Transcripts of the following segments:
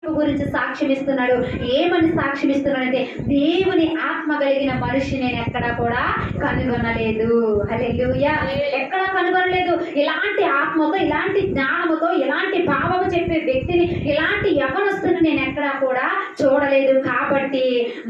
గురించి సాక్ష్యం ఇస్తున్నాడు. ఏమని సాక్ష్యం ఇస్తున్నాడంటే, దేవుని ఆత్మ కలిగిన మనిషి నేను ఎక్కడా కూడా కనుగొనలేదు. హల్లెలూయా. ఎక్కడా కనుగొనలేదు. ఇలాంటి ఆత్మతో, ఇలాంటి జ్ఞానముతో, ఇలాంటి భావము చెప్పే వ్యక్తిని, ఇలాంటి యవనస్తుని నేను ఎక్కడా కూడా చూడలేదు. కాబట్టి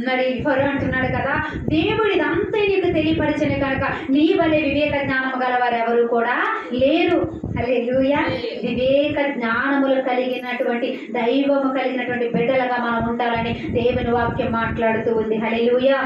మరి ఫరో అంటున్నాడు కదా, దేవుడి ఇదంతా నీకు తెలియపరిచిన కనుక నీ వలె వివేక జ్ఞానము గలవారు ఎవరు కూడా లేరు. హల్లెలూయా. వివేక జ్ఞానములు కలిగినటువంటి, దైవము కలిగినటువంటి బిడ్డలుగా మనం ఉండాలని దేవుని వాక్యం మాట్లాడుతూ ఉంది. హల్లెలూయా.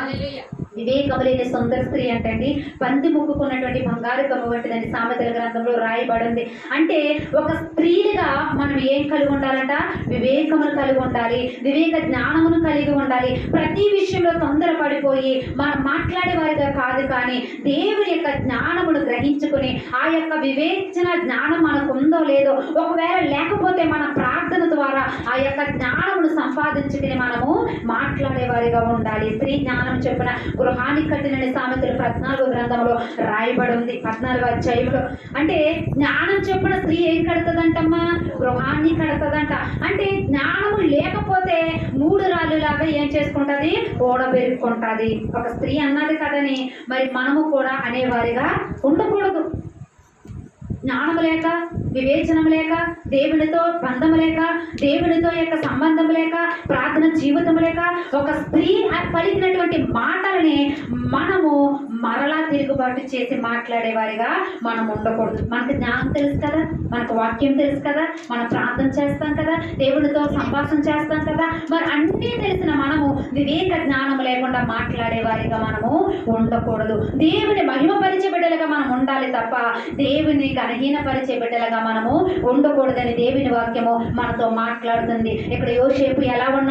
వివేకము లేని సుందర స్త్రీ అంటండి పంది ముక్కుకున్నటువంటి బంగారు కమ్మ వంటిదని సామెతల గ్రంథంలో రాయబడింది. అంటే ఒక స్త్రీగా మనం ఏం కలిగి ఉండాలంట? వివేకమును కలిగి ఉండాలి, వివేక జ్ఞానమును కలిగి ఉండాలి. ప్రతి విషయంలో తొందరపడిపోయి మనం మాట్లాడే వారిగా కాదు, కానీ దేవుని యొక్క జ్ఞానమును గ్రహించుకుని ఆ యొక్క వివేచన జ్ఞానం మనకు ఉందో లేదో, ఒకవేళ లేకపోతే మన ప్రార్థన ద్వారా ఆ యొక్క జ్ఞానమును సంపాదించుకుని మనము మాట్లాడే వారిగా ఉండాలి. స్త్రీ జ్ఞానం చెప్పిన గృహాన్ని కట్టినని సామెతలు 14 గ్రంథంలో రాయబడి ఉంది. 14వ అధ్యాయంలో అంటే జ్ఞానం చెప్పిన స్త్రీ ఏం కడుతుందంటమ్మా? గృహాన్ని కడుతుందంట. అంటే జ్ఞానము లేకపోతే 3 రాళ్ళులాగా ఏం చేసుకుంటది? ఓడబెరుక్కుంటది. ఒక స్త్రీ అన్నది కదని మరి మనము కూడా అనేవారిగా ఉండకూడదు. జ్ఞానం లేక, వివేచనం లేక, దేవునితో బంధం లేక, దేవునితో యొక్క సంబంధం లేక, ప్రార్థన జీవితం లేక ఒక స్త్రీ పలికినటువంటి మాటలని మనము మరలా తిరుగుబాటు చేసి మాట్లాడేవారిగా మనం ఉండకూడదు. మనకు జ్ఞానం తెలుసు కదా, మనకు వాక్యం తెలుసు కదా, మనం ప్రార్థన చేస్తాం కదా, దేవునితో సంభాషణ చేస్తాం కదా, మరి అన్నీ తెలిసిన మనము వివేక జ్ఞానం లేకుండా మాట్లాడేవారిగా మనము ఉండకూడదు. దేవుని మహిమపరిచే బిడ్డలుగా మనం ఉండాలి తప్ప దేవుని హీనపరిచే బిడ్డలుగా మనము ఉండకూడదని దేవుని వాక్యము మనతో మాట్లాడుతుంది. ఇక్కడ యోసేపు ఎలా ఉన్నాడు?